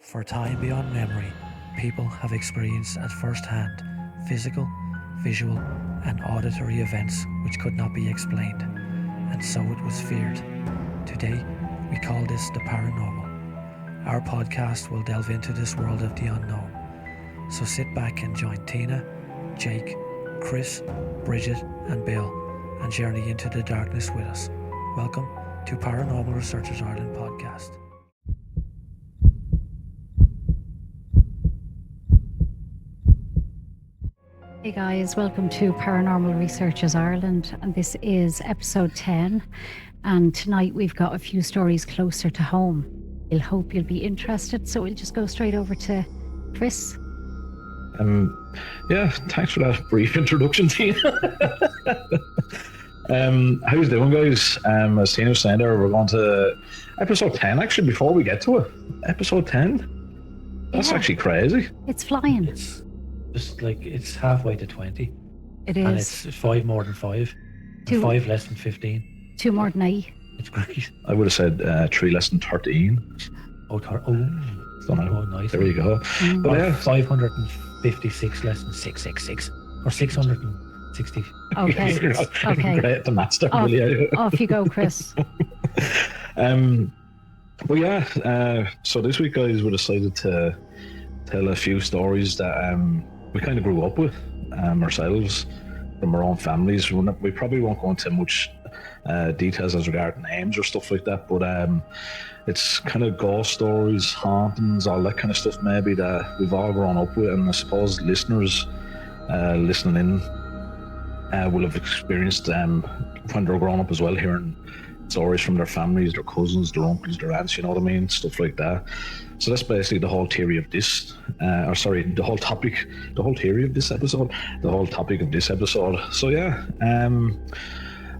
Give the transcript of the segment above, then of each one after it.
For time beyond memory, people have experienced at first hand physical, visual, and auditory events which could not be explained, and so it was feared. Today, we call this the paranormal. Our podcast will delve into this world of the unknown. So sit back and join Tina, Jake, Chris, Bridget, and Bill and journey into the darkness with us. Welcome to Paranormal Researchers Ireland podcast. Hey guys, welcome to Paranormal Researchers Ireland, and this is episode 10, and tonight we've got a few stories closer to home. I hope you'll be interested, so we'll just go straight over to Chris. Yeah, thanks for that brief introduction, Tina. How's it doing, guys? As Tina was saying there, we're going to episode 10, actually, before we get to it. Episode 10? That's actually crazy. It's flying. It's just like it's halfway to 20. It is. And it's 5 more than 5. Two- 5 less than 15. 2 more than 8. It's great. I would have said 3 less than 13. Oh, nice. There you go. But yeah, 556 less than 666. Or 660. Okay. you're not Okay. great at the maths there, Off, really. off you go, Chris. But yeah, so this week, guys, we decided to tell a few stories that we kind of grew up with ourselves from our own families. We probably won't go into much details as regard names or stuff like that, but it's kind of ghost stories, hauntings, all that kind of stuff maybe that we've all grown up with, and I suppose listeners listening in will have experienced when they're growing up as well, hearing stories from their families, their cousins, their uncles, their aunts, you know what I mean, stuff like that. So that's basically the whole theory of this, the whole topic, the whole theory of this episode, the whole topic of this episode. So yeah,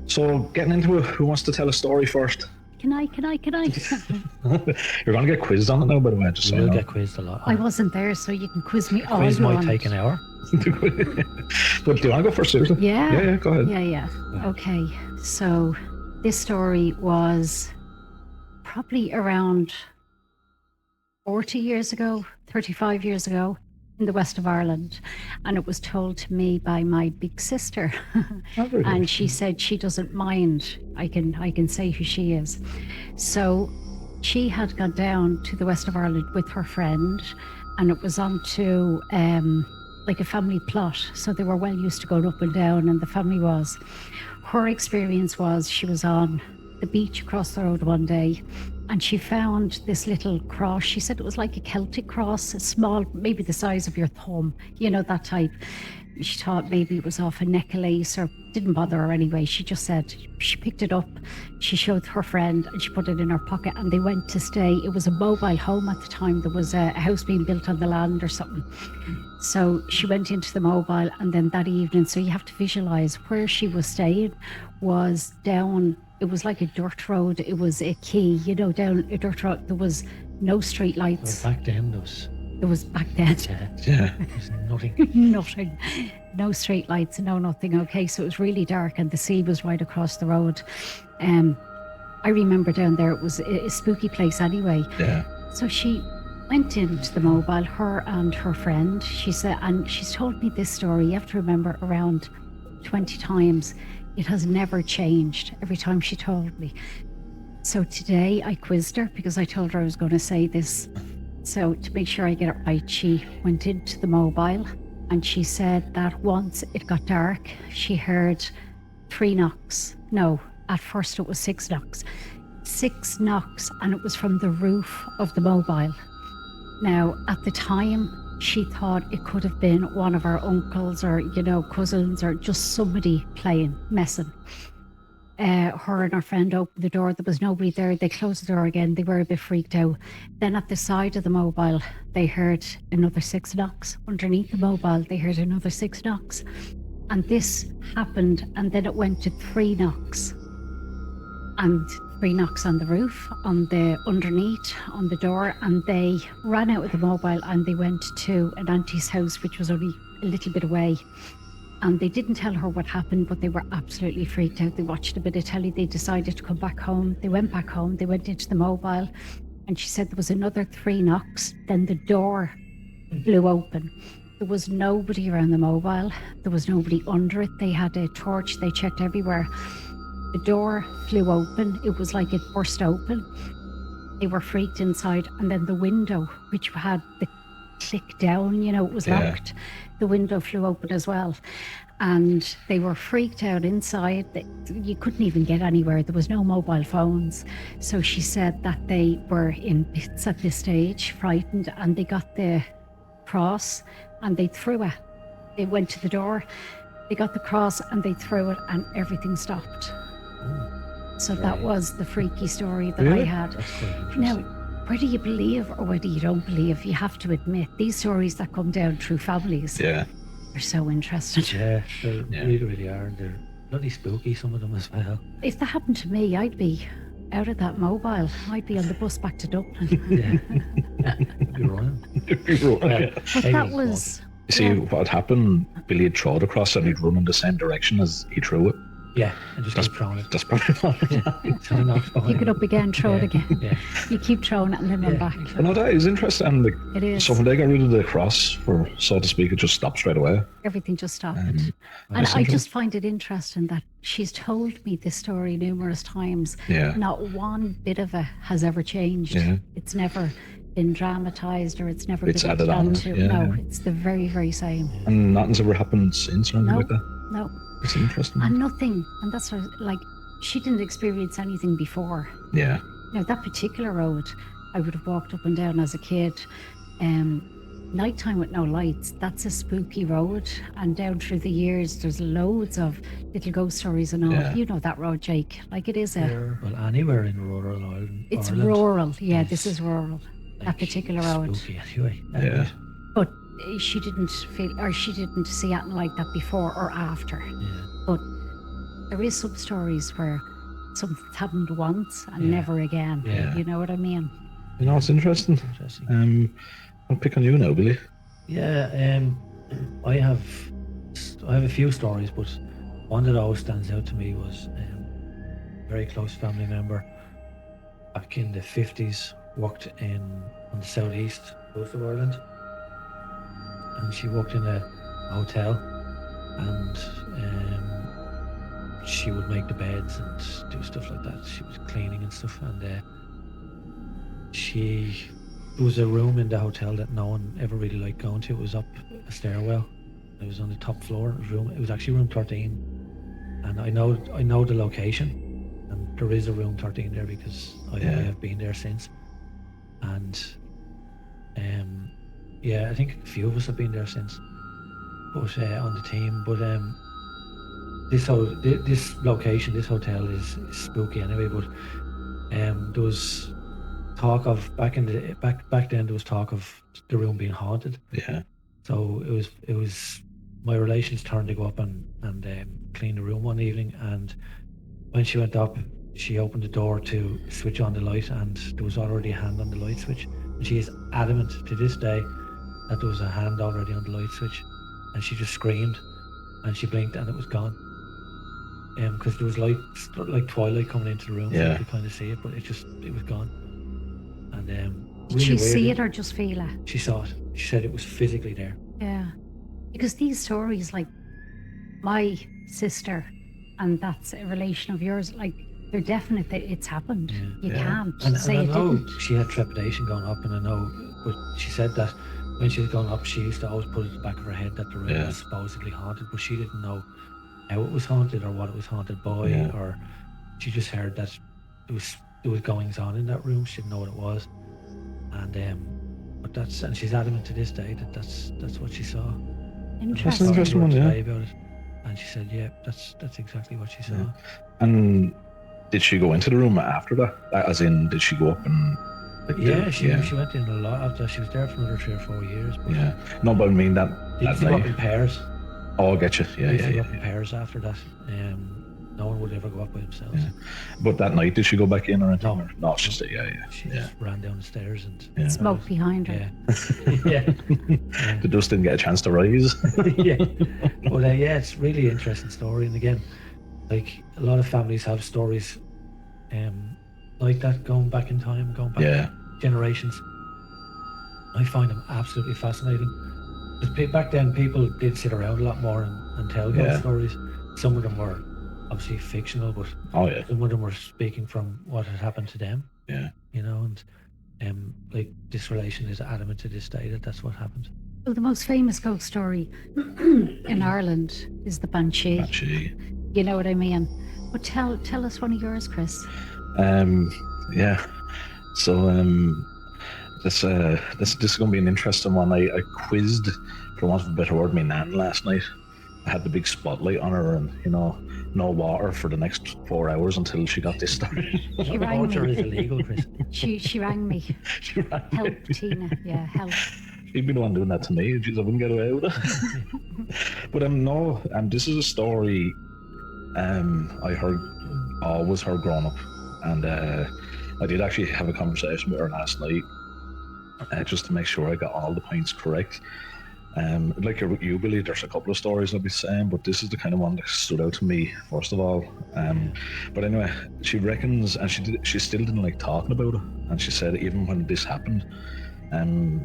so getting into it, who wants to tell a story first? Can I? You're going to get quizzed on it now, by the way, just so You you will know. get quizzed a lot. I wasn't there, so you can quiz me all Quiz you might want. take an hour. But do you want to go first, seriously? Yeah. Yeah, go ahead. Yeah. Okay, so this story was probably around 40 years ago, 35 years ago in the west of Ireland, and it was told to me by my big sister. Oh, very And good. she said she doesn't mind. I can say who she is. So she had gone down to the west of Ireland with her friend, and it was onto like a family plot. So they were well used to going up and down, and the family was. Her experience was she was on the beach across the road one day, and she found this little cross. She said it was like a Celtic cross, a small, maybe the size of your thumb, you know, that type. She thought maybe it was off a necklace, or didn't bother her anyway. She just said she picked it up, she showed her friend, and she put it in her pocket, and they went to stay. It was a mobile home at the time. There was a house being built on the land or something. So she went into the mobile, and then that evening, so you have to visualize where she was staying was down, it was like a dirt road. It was a quay, you know, down a dirt road. There was no street lights. Back then, There was back then. Yeah. there's nothing. Nothing. No street lights, no nothing. Okay, so it was really dark, and the sea was right across the road. I remember down there, it was a spooky place anyway. Yeah. So she went into the mobile, her and her friend. She said, and she's told me this story, you have to remember, around 20 times. It has never changed every time she told me. So today I quizzed her because I told her I was going to say this. So to make sure I get it right, she went into the mobile, and she said that once it got dark, she heard 3 knocks. No, at first it was 6 knocks. 6 knocks, and it was from the roof of the mobile. Now, at the time, she thought it could have been one of her uncles or, you know, cousins, or just somebody playing, messing. Her and her friend opened the door. There was nobody there. They closed the door again. They were a bit freaked out. Then at the side of the mobile, they heard another 6 knocks. Underneath the mobile, they heard another 6 knocks. And this happened, and then it went to 3 knocks. And 3 knocks on the roof, on the underneath, on the door, and they ran out of the mobile and they went to an auntie's house, which was only a little bit away. And they didn't tell her what happened, but they were absolutely freaked out. They watched a bit of telly. They decided to come back home. They went back home. They went into the mobile. And she said there was another 3 knocks, then the door blew open. There was nobody around the mobile. There was nobody under it. They had a torch. They checked everywhere. The door flew open. It was like it burst open. They were freaked inside. And then the window, which had the click down, you know, it was locked. The window flew open as well. And they were freaked out inside. You couldn't even get anywhere. There was no mobile phones. So she said that they were in bits at this stage, frightened, and they got the cross and they threw it. They went to the door, they got the cross and they threw it, and everything stopped. So that was the freaky story that I had. That's quite interesting. Now, whether you believe or whether you don't believe, you have to admit these stories that come down through families Yeah. are so interesting. Yeah, they really are. And they're bloody spooky, some of them as well. If that happened to me, I'd be out of that mobile. I'd be on the bus back to Dublin. Yeah. You're running. But that was... You see, what happened, Billy had thrown across and he'd run in the same direction as he threw it. Yeah, and just keep throwing it. That's probably what So they're not behind Pick it up again, throw it again. Yeah. You keep throwing it and then run back. Well, no, that is interesting. And It is. so when they got rid of the cross, for so to speak, it just stopped straight away. Everything just stopped. Um, And I just find it interesting that she's told me this story numerous times. Yeah. Not one bit of it has ever changed. Yeah. It's never been dramatized or it's never It's been added on, to. yeah. No, it's the very, very same. And nothing's ever happened since or anything No. like that. No. It's interesting. And nothing. And that's what, like, she didn't experience anything before. Yeah. Now, that particular road, I would have walked up and down as a kid. Nighttime with no lights, that's a spooky road. And down through the years, there's loads of little ghost stories and all. Yeah. You know that road, Jake. Like, it is Well, anywhere in rural Ireland. it's Ireland rural. Yeah, this is is rural. That like particular road. Spooky anyway. Yeah. But she didn't feel, or she didn't see anything like that before or after. Yeah. But there is some stories where something's happened once and Yeah. never again. Yeah. You know what I mean? You know, it's interesting. Interesting. I'll pick on you now, Billy. Yeah, I have a few stories, but one that always stands out to me was a very close family member back in the 50s, worked on the southeast coast of Ireland, and she worked in a hotel, and she would make the beds and do stuff like that. She was cleaning and stuff, and there was a room in the hotel that no one ever really liked going to. It was up a stairwell. It was on the top floor. It was actually room 13, and I know the location, and there is a room 13 there because I have been there since. And I think a few of us have been there since, but on the team. But this location, this hotel is spooky anyway. But there was talk of back then there was talk of the room being haunted. Yeah. So it was my relations' turn to go up and clean the room one evening, and when she went up, she opened the door to switch on the light, and there was already a hand on the light switch. And she is adamant to this day that there was a hand already on the light switch, and she just screamed, and she blinked, and it was gone. Because there was light, like twilight coming into the room, so Yeah. you could kind of see it, but it was gone. And Did really she see weird. it or just feel it? She saw it. She said it was physically there. Yeah. Because these stories, like my sister, and that's a relation of yours, like they're definite that it's happened. Yeah. You Yeah. can't And say I it know didn't. she had trepidation going up, and I know, but she said that when she was going up, she used to always put it at the back of her head that the room Yeah. was supposedly haunted, but she didn't know how it was haunted or what it was haunted by, Yeah. or she just heard that there was goings on in that room. She didn't know what it was, and and she's adamant to this day that that's what she saw. Interesting. an interesting one, yeah. About it. And she said, yeah, that's exactly what she saw. Yeah. And did she go into the room after that? As in, did she go up and... Yeah, she went in a lot after. She was there for another 3 or 4 years. But Yeah. No, but I mean that they used to go up in night. pairs. Oh, I get you. Yeah, They used yeah, to go yeah. up in pairs after that. No one would ever go up by themselves. Yeah. But that night, did she go back in or anything? No. Or- No, it's just, yeah. She Yeah. just ran down the stairs and Yeah. Smoke behind her. Yeah. The dust didn't get a chance to rise. Yeah. But it's really interesting story. And again, like a lot of families have stories like that going back in time, going back Yeah. generations. I find them absolutely fascinating. Because back then, people did sit around a lot more and tell ghost stories. Some of them were obviously fictional, but some of them were speaking from what had happened to them. Yeah. You know, and like this relation is adamant to this day that that's what happened. Well, the most famous ghost story in Ireland is the Banshee. Banshee. You know what I mean? But tell us one of yours, Chris. Yeah. So this is going to be an interesting one. I quizzed, for want of a better word, my nan last night. I had the big spotlight on her, and no water for the next 4 hours until she got this started. She rang Torture me. is illegal, Chris. She rang me. She rang Help, me. Tina. Yeah, help. She'd be the one doing that to me. Jeez, I wouldn't get away with it. But no, this is a story I always heard growing up, and I did actually have a conversation with her last night, just to make sure I got all the points correct. Like you, Billy, there's a couple of stories I'll be saying, but this is the kind of one that stood out to me first of all. But anyway, she reckons, and she still didn't like talking about it, and she said even when this happened,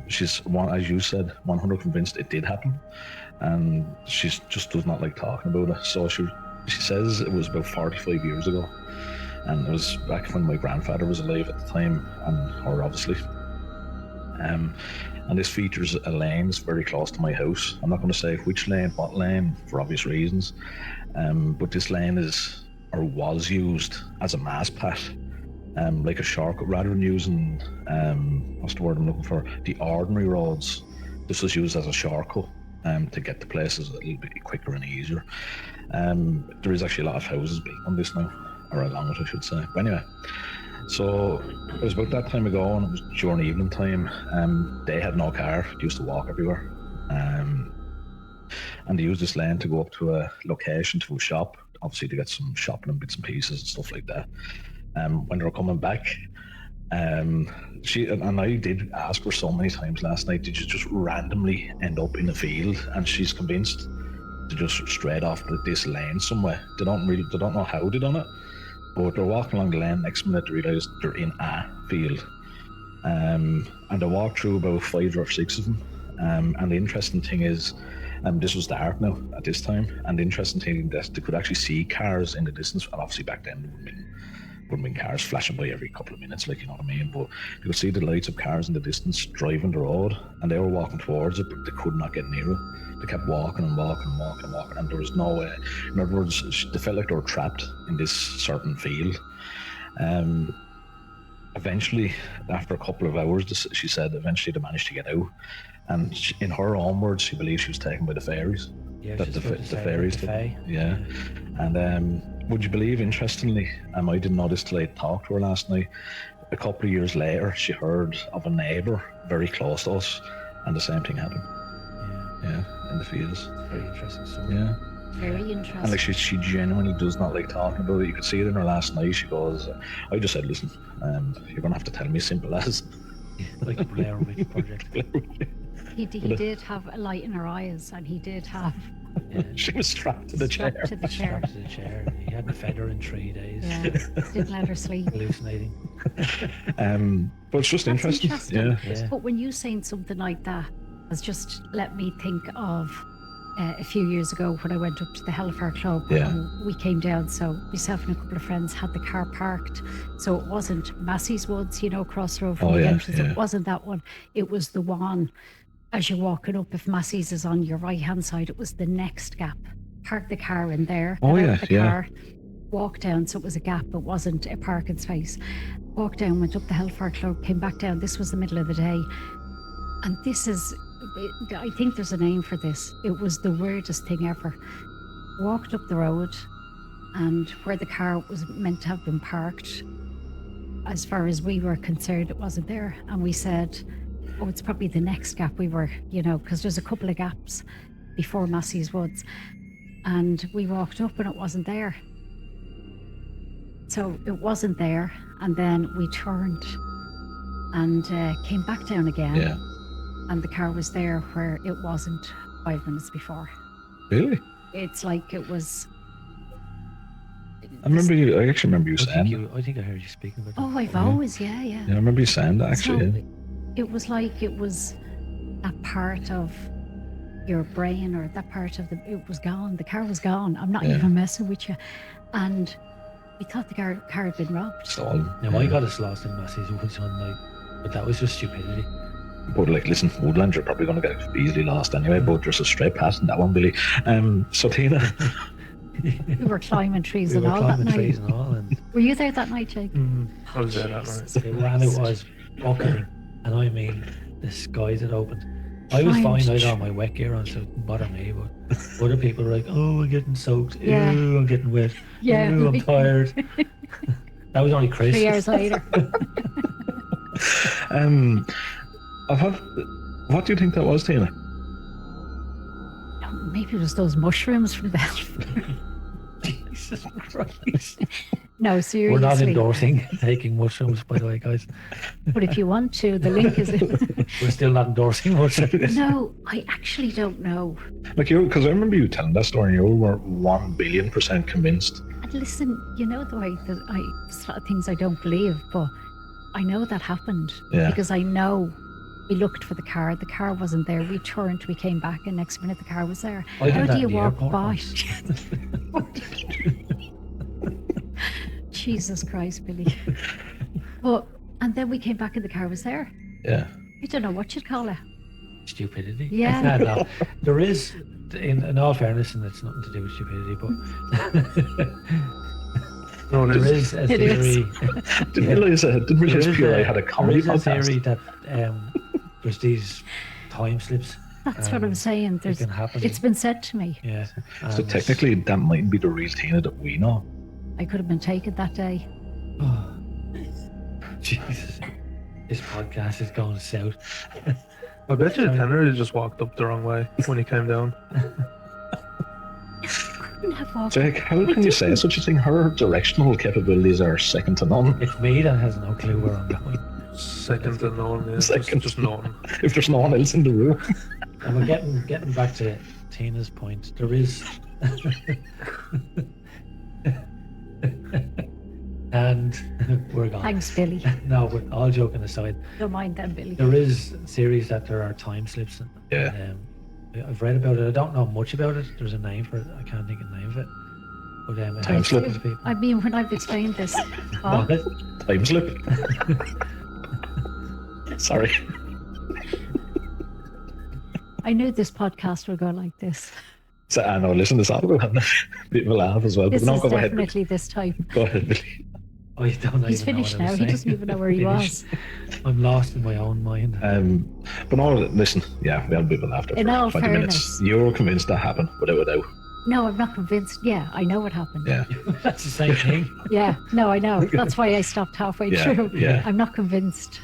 she's as you said, 100% convinced it did happen, and she just does not like talking about it. So she says it was about 45 years ago, and it was back when my grandfather was alive at the time, and her obviously. And this features a lane that's very close to my house. I'm not going to say which lane, what lane, for obvious reasons. But this lane was used as a mass pat, like a shortcut, rather than using, what's the word I'm looking for? The ordinary roads. This was used as a shortcut to get to places a little bit quicker and easier. There is actually a lot of houses built on this now, or along it, I should say. But anyway, so it was about that time ago, and it was during evening time. They had no car, they used to walk everywhere. And they used this lane to go up to a location, to a shop, obviously to get some shopping and bits and pieces and stuff like that. When they were coming back, she and I did ask her so many times last night, did you just randomly end up in a field? And she's convinced to just straight off this lane somewhere. They don't know how they done it. But they're walking along the lane, next minute they realise they're in a field. And they walk through about 5 or 6 of them. And the interesting thing is, this was dark now at this time, and the interesting thing is that they could actually see cars in the distance, and obviously back then there wouldn't been cars flashing by every couple of minutes, like, you know what I mean, but you could see the lights of cars in the distance driving the road, and they were walking towards it, but they could not get near it. They kept walking and walking and walking and walking, and there was no way. In other words, they felt like they were trapped in this certain field. Eventually, after a couple of hours, she said eventually they managed to get out, and in her own words, she believes she was taken by the fairies. Yeah, that the fairies did. Yeah. And would you believe, interestingly, I didn't know this till I talked to her last night, a couple of years later she heard of a neighbour very close to us, and the same thing happened. Yeah, in the fields. Very interesting story. Yeah. Very interesting. And like she genuinely does not like talking about it. You could see it in her last night. She goes, I just said, listen, you're going to have to tell me simple as. Like the Blair Witch Project. He did have a light in her eyes, and he did have... She was strapped to the chair. Strapped to the chair. Strapped to the chair. He hadn't fed her in 3 days. Yeah, didn't let her sleep. Hallucinating. But it's just interesting. Yeah. But when you saying something like that, has just let me think of a few years ago when I went up to the Hellfire Club. Yeah. And we came down, so myself and a couple of friends had the car parked. So it wasn't Massey's Woods, across the road from the entrance. Yeah. It wasn't that one. It was the one as you're walking up. If Massey's is on your right hand side, it was the next gap. Park the car in there. Car, walk down. So it was a gap. It wasn't a parking space. Walked down, went up the Hellfire Club, came back down. This was the middle of the day. And this is, I think there's a name for this. It was the weirdest thing ever. Walked up the road, and where the car was meant to have been parked, as far as we were concerned, it wasn't there. And we said, oh, it's probably the next gap. We were, because there's a couple of gaps before Massey's Woods. And we walked up and it wasn't there. So it wasn't there. And then we turned and came back down again. Yeah. And the car was there where it wasn't 5 minutes before. Really? It's like it was I actually remember you saying. I think I heard you speaking about that. Oh, I've always, yeah. Yeah, I remember you saying that actually. So Yeah. it was like it was that part of your brain, or that part of it was gone. The car was gone. I'm not Yeah. even messing with you. And we thought the car had been robbed. Stolen. Now, I got us lost in Massey's Woods one night, but that was just stupidity. But like, listen, Woodlands are probably going to get easily lost anyway. But there's a straight path in that one, Billy. So Tina, We were climbing trees We and were all that climbing night. trees and all, and Were you there that night, Jake? I was there that night. it was bucketing, and I mean, the skies had opened. I was fine, I had all my wet gear on, so it didn't bother me, but other people were like, oh, I'm getting soaked, Yeah. ew, I'm getting wet, Yeah. ew, I'm tired. That was only Chris. 3 years later. what do you think that was, Tina? Maybe it was those mushrooms from Belfast. Jesus Christ. No, seriously. We're not endorsing taking mushrooms, by the way, guys. But if you want to, the link is in. We're still not endorsing mushrooms. No, I actually don't know. Like because I remember you telling that story, and you were 1,000,000,000% convinced. And listen, you know the way that there's a lot of things I don't believe, but I know that happened. Yeah. Because I know we looked for the car wasn't there. We turned, we came back, and next minute the car was there. I did How that do you in the walk airport by? once. Jesus Christ, Billy. And then we came back and the car was there. Yeah. I don't know what you'd call it. Stupidity. Yeah. No. There is, in all fairness, and it's nothing to do with stupidity, but No, it there is. is a It theory. Didn't realize Pure had a comedy There is a podcast. theory that there's these time slips. That's what I'm saying. It can happen. It's been said to me. Yeah. So and- technically, that mightn't be the real Tina that we know. I could have been taken that day. Oh, Jesus. This podcast is going south. I bet you Henry just walked up the wrong way when he came down. Couldn't have walked. Jake, how can you say such a thing? Her directional capabilities are second to none. It's me that has no clue where I'm going. Second to none. Yeah, Second. just none. If there's no one else in the room. And we're getting back to Tina's point. There is, and we're gone. Thanks, Billy. No, but all joking aside, Don't mind them, Billy. there is theories that there are time slips. Yeah. I've read about it. I don't know much about it. There's a name for it. I can't think of the name of it. But it Time helps slip? people. I mean, when I've explained this, huh? What? Time slip. Sorry. I knew this podcast would go like this. So, I know, listen, this all will have a bit of a laugh as well. This But no, is go ahead. definitely this type. Go ahead, Billy. I don't He's even know finished what I now. was He saying. doesn't even know where he Finished. was. I'm lost in my own mind. But no, listen, yeah, we had a bit of a laugh there In for all 20 minutes. fairness. You were convinced that happened, without a doubt. No, I'm not convinced. Yeah, I know what happened. Yeah. That's the same thing. Yeah, no, I know. That's why I stopped halfway Yeah, through. yeah. I'm not convinced.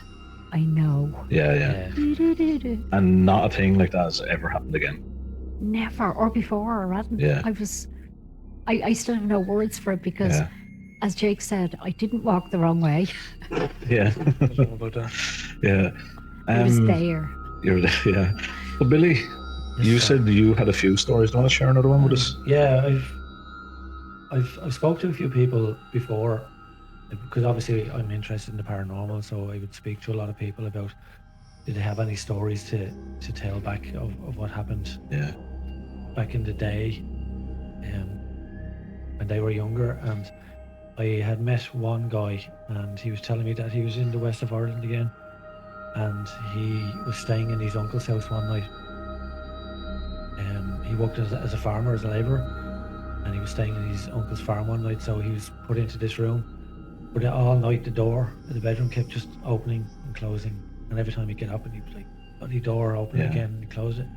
I know. Yeah. Yeah. Do-do-do-do. And not a thing like that has ever happened again. Never, or before, or hadn't. Yeah. I still have no words for it because, Yeah. as Jake said, I didn't walk the wrong way. Yeah. I don't know about that. Yeah. I was there. You're there, yeah. Well, Billy, you Yes, sir. said you had a few stories. Do you want to share another one with us? Yeah, I've spoke to a few people before because obviously I'm interested in the paranormal, so I would speak to a lot of people about did they have any stories to tell back of what happened Yeah. back in the day when they were younger. And I had met one guy and he was telling me that he was in the west of Ireland again and he was staying in his uncle's house one night. He worked as a farmer, as a labourer, and he was staying in his uncle's farm one night, so he was put into this room. But all night the door of the bedroom kept just opening and closing, and every time he'd get up and he'd be like, bloody door open Yeah. again, and close it.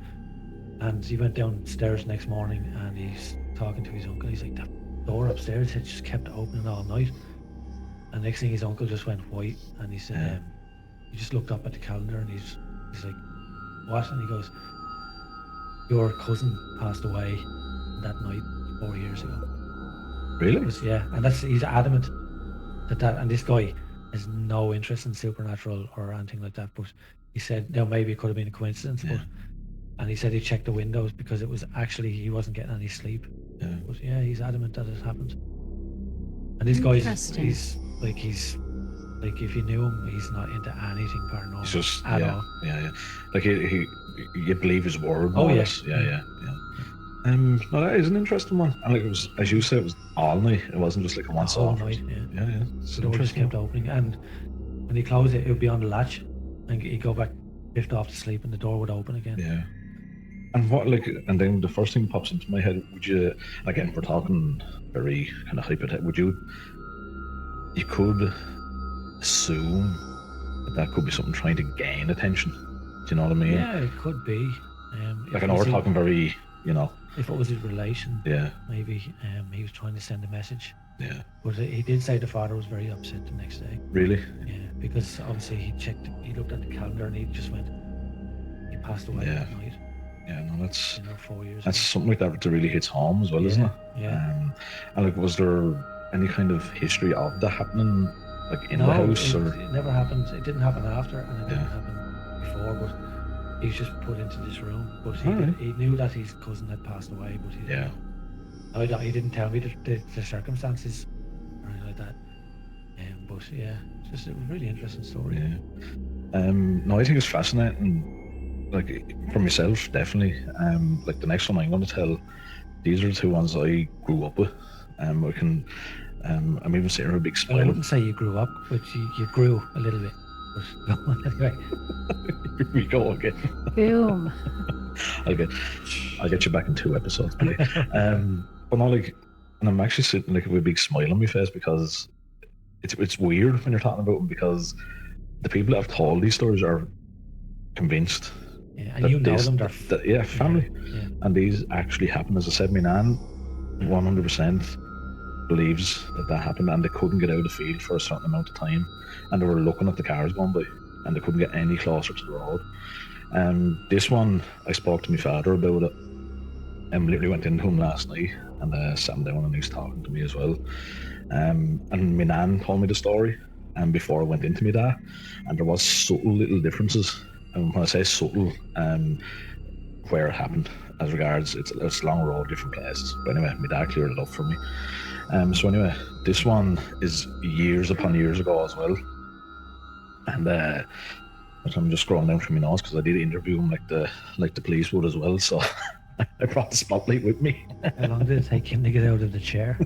And he went downstairs the next morning and he's talking to his uncle. He's like, that door upstairs had just kept opening all night. And next thing his uncle just went white and he said, Yeah. he just looked up at the calendar and he's like, what? And he goes, your cousin passed away that night 4 years ago. Really? It was, yeah, and he's adamant that and this guy has no interest in supernatural or anything like that, but he said now maybe it could have been a coincidence, Yeah. and he said he checked the windows because it was actually he wasn't getting any sleep. Yeah. But yeah, he's adamant that it happened. And this guy's Interesting. he's like if you knew him, he's not into anything paranormal He's just at yeah, all. yeah. Like he you believe his word. Oh, More or yeah. less. Yeah. No, that is an interesting one. And like it was, as you said, it was all night. It wasn't just like a The once whole off. night, yeah. Yeah. It's The door just interesting. kept opening, and when he closed it, it would be on the latch, and he'd go back, drift off to sleep, and the door would open again. Yeah. And what like, and then the first thing pops into my head: would you, again, we're talking very kind of hypothetical. Would you could assume that could be something trying to gain attention? Do you know what I mean? Yeah, it could be. Like I know we're talking very, If it was his relation, yeah, maybe he was trying to send a message. yeah, But he did say the father was very upset the next day. really, Yeah, because obviously he looked at the calendar and he just went, he passed away Yeah. that night, yeah. No, that's 4 years that's ago. something like that really hits home as well, isn't it? Yeah. And like, was there any kind of history of that happening, like in No, the house, or it never happened. It didn't happen after, and it didn't Yeah. happen before. But he was just put into this room. But Alright. he knew that his cousin had passed away. But he yeah, he didn't tell me the circumstances or anything like that. But yeah, just a really interesting story. yeah. No, I think it's fascinating. Like for myself, definitely. Like the next one I'm going to tell, these are the two ones I grew up with. I can. I'm even sitting here a big Well, I smile. wouldn't say you grew up, but you grew a little bit. But go on anyway. Here we go again. Boom. I'll get you back in 2 episodes. Billy. But no, like, and I'm actually sitting like with a big smile on my face because it's weird when you're talking about them, because the people that have told these stories are convinced Yeah, and you know them. They're yeah, family, yeah. and these actually happened. As I said, my nan 100% believes that happened, and they couldn't get out of the field for a certain amount of time, and they were looking at the cars going by, and they couldn't get any closer to the road. This one, I spoke to my father about it, and literally went into him last night and sat him down, and he was talking to me as well. And my nan told me the story, and before I went into my dad, and there was subtle little differences. And when I say subtle, where it happened, as regards it's a long road, different places. But anyway, my dad cleared it up for me. So anyway, this one is years upon years ago as well, and I'm just scrolling down from my notes because I did interview him like the police would as well. So I brought the spotlight with me. How long did it take him to get out of the chair?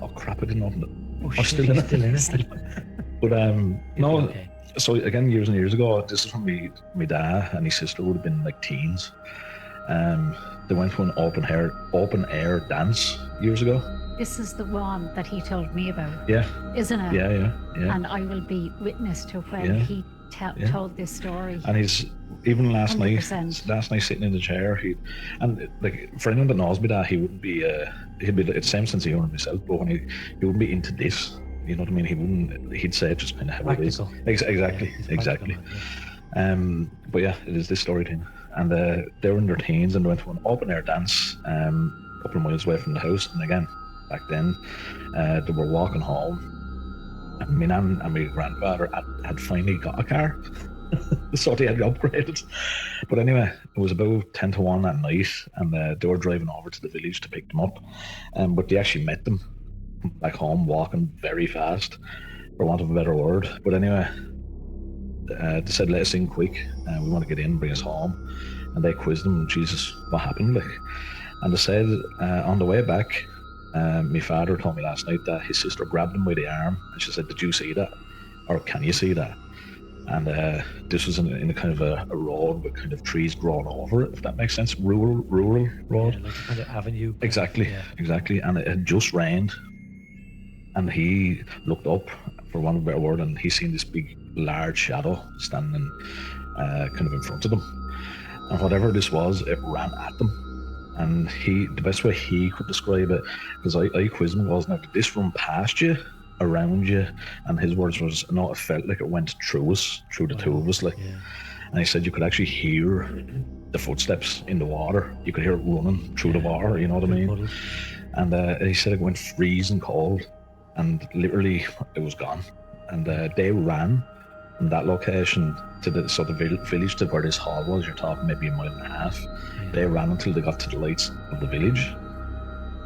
Oh crap! I didn't open it. Oh, I'm shit, still in he's it. still in it. But He'll be no. okay. So again, years and years ago, this is when my dad and his sister would have been like teens. They went to an open air dance years ago. This is the one that he told me about, Yeah, isn't it? yeah. And I will be witness to when Yeah. he Yeah. told this story. And he's even last 100%. night sitting in the chair. And like for anyone that knows me, that he wouldn't be. He'd be the same sense of humor himself, but when he wouldn't be into this. You know what I mean? He wouldn't. He'd say it just kind of how it is. Practical. Exactly, Yeah, he's exactly. practical, yeah. But yeah, it is this story thing. And they were in their teens and they went to an open air dance a couple of miles away from the house. And again, back then, they were walking home. And my nan and my grandfather had finally got a car. So they had upgraded. But anyway, it was about 10 to 1 at night, and they were driving over to the village to pick them up. But they actually met them back home walking very fast, for want of a better word. But anyway, they said, let us in quick, we want to get in, bring us home. And they quizzed them, Jesus, what happened? Like, and they said on the way back, my father told me last night that his sister grabbed him by the arm and she said, did you see that? Or can you see that? And this was in a kind of a road with kind of trees growing over it, if that makes sense. Rural road. Yeah, like a kind of avenue. Exactly, Yeah. exactly. And it had just rained. And he looked up, for want of a better word, and he seen this big, large shadow standing kind of in front of them. And whatever this was, it ran at them. And the best way he could describe it, because I quizzed him, was, now, did this run past you, around you? And his words was, no, it felt like it went through us, through the two of us. Like. Yeah. And he said you could actually hear the footsteps in the water. You could hear it running through the water, you know what I mean? Puddles. And he said it went freezing cold, and literally it was gone. And they ran from that location to the village to where this hall was. You're talking maybe a mile and a half. Yeah. They ran until they got to the lights of the village.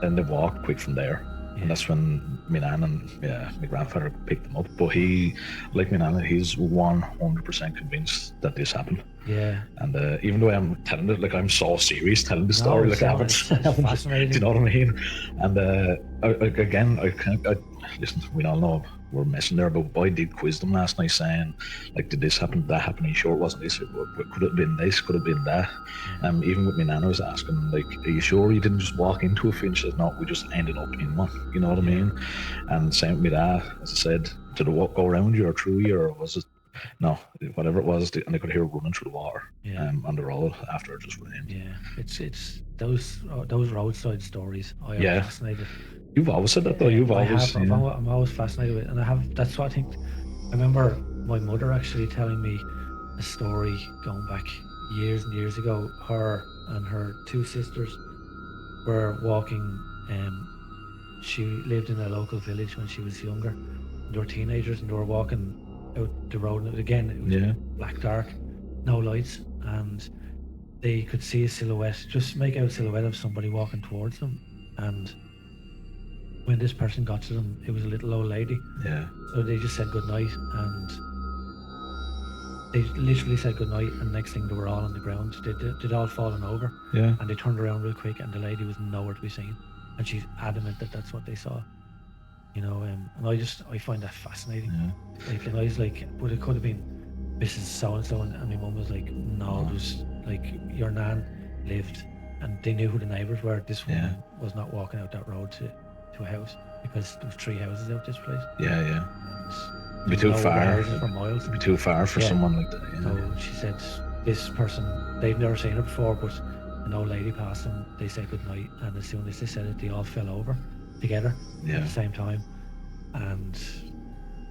Then they walked quick from there. And that's when my nan and my grandfather picked him up. But he, like my nan, he's 100% convinced that this happened. Yeah. And even though I'm telling it, like I'm so serious telling the story, like I haven't, it's fascinating. do you know what I mean? And I listen, we all know we're messing there, but I did quiz them last night saying, like, did this happen, did that happen? Are you sure it wasn't this? Could it have been this? Could it have been that? Even with my nana, I was asking, like, are you sure you didn't just walk into a field? She said, no, we just ended up in one. You know what I mean? And same with my dad, as I said, did it go around you or through you, or was it? No, whatever it was, and I could hear it running through the water on the road after it just rained. Yeah, it's those roadside stories. I am fascinated. You've always said that, though. I'm always fascinated with it, and that's what I think. I remember my mother actually telling me a story going back years and years ago. Her and her two sisters were walking. She lived in a local village when she was younger. They were teenagers, and they were walking out the road. And again, it was black dark, no lights, and they could see a silhouette, just make out a silhouette of somebody walking towards them. And when this person got to them, it was a little old lady. Yeah. So they just said goodnight, and they literally said goodnight, and next thing they were all on the ground. They'd all fallen over. Yeah. And they turned around real quick, and the lady was nowhere to be seen. And she's adamant that that's what they saw. You know, and I find that fascinating. Yeah. Like, and I was like, but it could have been Mrs. So-and-so, and my mum was like, no, it was like your nan lived, and they knew who the neighbours were. This woman was not walking out that road to a house, because there was 3 houses out this place. Yeah. And it'd be too far. For miles. It'd be too far for someone like that. Yeah. So she said this person, they've never seen her before, but an old lady passed them. They said goodnight, and as soon as they said it, they all fell over together at the same time, and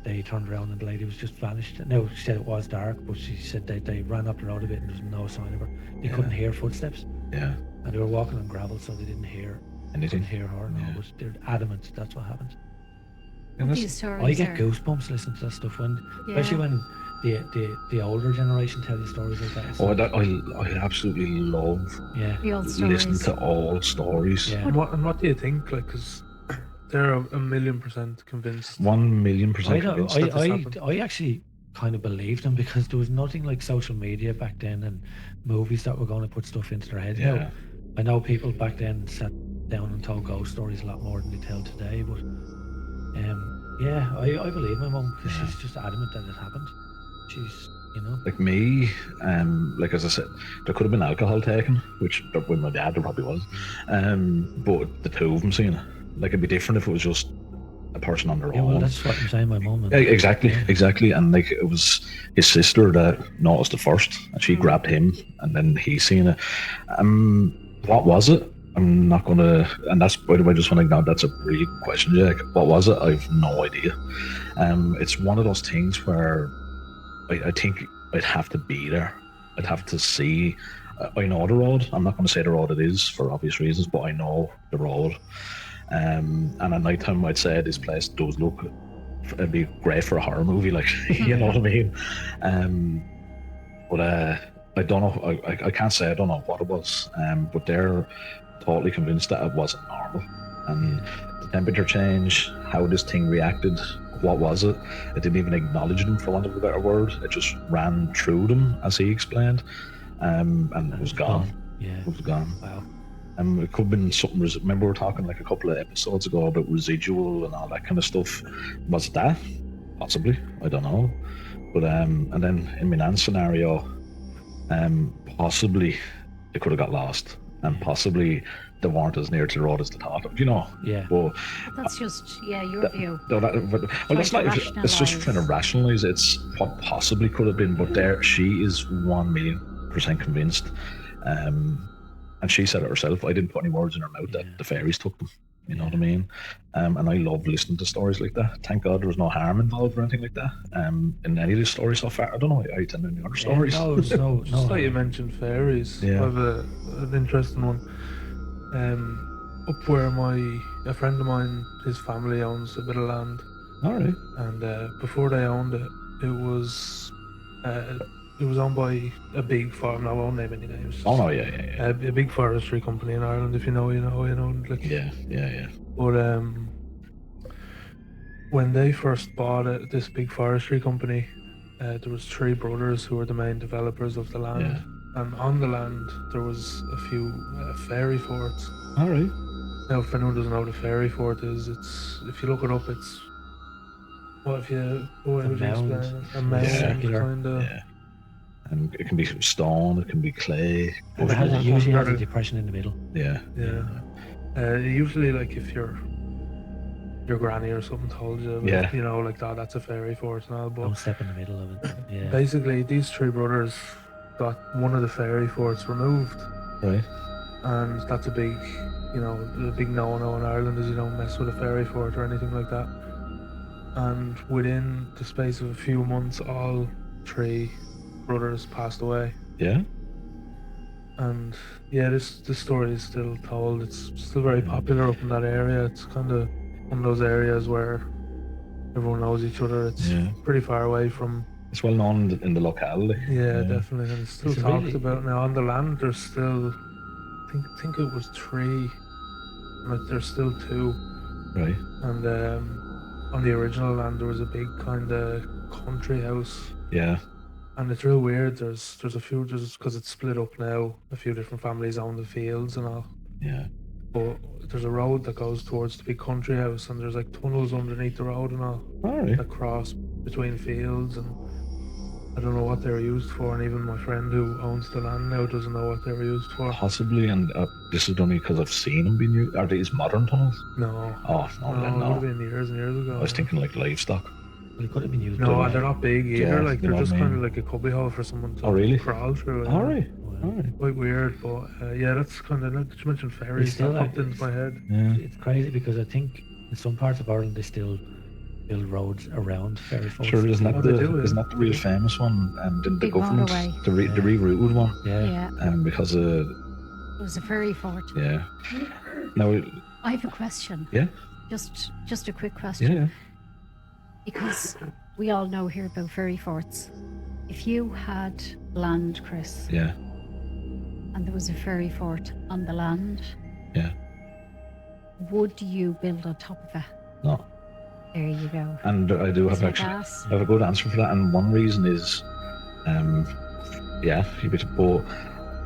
they turned around and the lady was just vanished. No, she said it was dark, but she said they ran up the road a bit and there was no sign of her. They couldn't hear footsteps. Yeah. And they were walking on gravel, so they didn't hear anything. Couldn't hear her. No, but they're adamant that's what happened. These stories I get goosebumps listening to that stuff especially when the older generation tell you stories like that. I absolutely love listening to old stories. Yeah. And what do you think? Like, because they're 1,000,000% convinced. 1,000,000% convinced that this happened. I actually kind of believed them, because there was nothing like social media back then and movies that were going to put stuff into their heads. Yeah. Now, I know people back then sat down and told ghost stories a lot more than they tell today, but I believe my mum, because she's just adamant that it happened. She's, like me, like as I said, there could have been alcohol taken, which with my dad there probably was, but the two of them seeing it, like it'd be different if it was just a person on their own. Well, that's what I'm saying, my mum. Exactly, and like it was his sister that noticed it first, and she grabbed him, and then he seen it. What was it? I'm not gonna, and that's, by the way, just want to acknowledge that's a really good question, Jack. What was it? I've no idea. It's one of those things where I think I'd have to be there. I'd have to see. I know the road. I'm not going to say the road it is for obvious reasons, but I know the road. And at night time, I'd say this place does look. It'd be great for a horror movie, like you know what I mean. But I don't know. I can't say I don't know what it was. But they're totally convinced that it wasn't normal. And the temperature change, how this thing reacted, what was it? It didn't even acknowledge them, for want of a better word. It just ran through them, as he explained, and it was gone. Yeah, it was gone. Wow. It could have been something. Remember, we were talking like a couple of episodes ago about residual and all that kind of stuff. Was it that? Possibly. I don't know. But and then in my nan's scenario, possibly they could have got lost, and possibly they weren't as near to the road as they thought of, Yeah. But that's just your view. That's not. It's just trying to rationalise. It's what possibly could have been. But she is 1,000,000% convinced, and she said it herself. I didn't put any words in her mouth that the fairies took them. You know what I mean? And I love listening to stories like that. Thank God there was no harm involved or anything like that. In any of these stories so far, I don't know how you tell any other stories. No. Just like you mentioned fairies. Yeah. I have an interesting one. Up where a friend of mine, his family owns a bit of land. All right. And before they owned it, it was owned by a big farm. I won't name any names. Oh no, yeah. A big forestry company in Ireland. If you know, you know. Like, yeah. But when they first bought it, this big forestry company, there was 3 brothers who were the main developers of the land. Yeah. And on the land, there was a few fairy forts. All right. Now, if anyone doesn't know what a fairy fort is, if you look it up, it's what if you what A would you mound. explain it? A mound, Circular. kind of. Yeah. And it can be stone, it can be clay. And it Well, usually has a under- depression in the middle. Yeah. Yeah. Usually, like if your granny or something told you, like, Yeah. you know, like that's a fairy fort and all. But Don't step in the middle of it. Yeah. basically, these 3 brothers got one of the fairy forts removed, Right. and that's a big, the big no-no in Ireland is you don't mess with a fairy fort or anything like that. And within the space of a few months, all 3 brothers passed away. Yeah. And yeah, this story is still told. It's still very popular up in that area. It's kind of one of those areas where everyone knows each other. It's Yeah. pretty far away from. It's well known in the locality. Yeah, definitely, and it's still It's a talked really- about now. On the land, there's still, think it was 3, but there's still 2. Right. And on the original land, there was a big kind of country house. Yeah. And it's real weird. There's a few, just because it's split up now. A few different families own the fields and all. Yeah. But there's a road that goes towards the big country house, and there's like tunnels underneath the road and all All right. that cross between fields. And I don't know what they were used for. And even my friend who owns the land now doesn't know what they were used for. Possibly, and this is only because I've seen them being used. Are these modern tunnels? No. Oh, no, No, then it would no. have been years and years ago. I was thinking like livestock. Well, it could have been used. No, by- and they're not big either. Yeah, like you they're know just what I kind mean. of like a cubby hole for someone to Oh, really? crawl through. All right. Wow. All right. Quite weird, but yeah, that's kind of. Did you mention fairies? still That popped like- into my head. Yeah. It's crazy because I think in some parts of Ireland they still build roads around fairy forts. Sure, isn't that Oh, they the do, isn't yeah. that the real famous one? And in the Big government, motorway. the rerouted one, Yeah. Yeah, because of it was a fairy fort. yeah. Now, I have a question. yeah, Just a quick question. yeah. Because we all know here about fairy forts. If you had land, Chris, Yeah, and there was a fairy fort on the land, yeah. would you build on top of it? No, There you go. and I do have Is it actually. gas? I have a good answer for that, and one reason is, yeah, but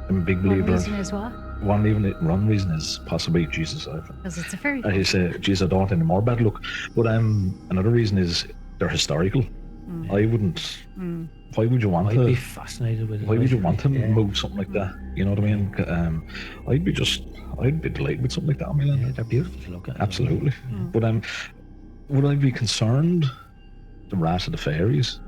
I'm a big One believer. reason is what? One reason is possibly Jesus. Because it's a fairy I fort. say, Jesus, I don't want any more bad luck. But another reason is they're historical. Mm. I wouldn't. Mm. Why would you want I'd be to? fascinated with it. Why would you want to Yeah. move something like that? You know what I mean? I'd be delighted with something like that. I mean, Yeah, they're beautiful to look at. absolutely. Mm. But would I be concerned? The wrath of the fairies.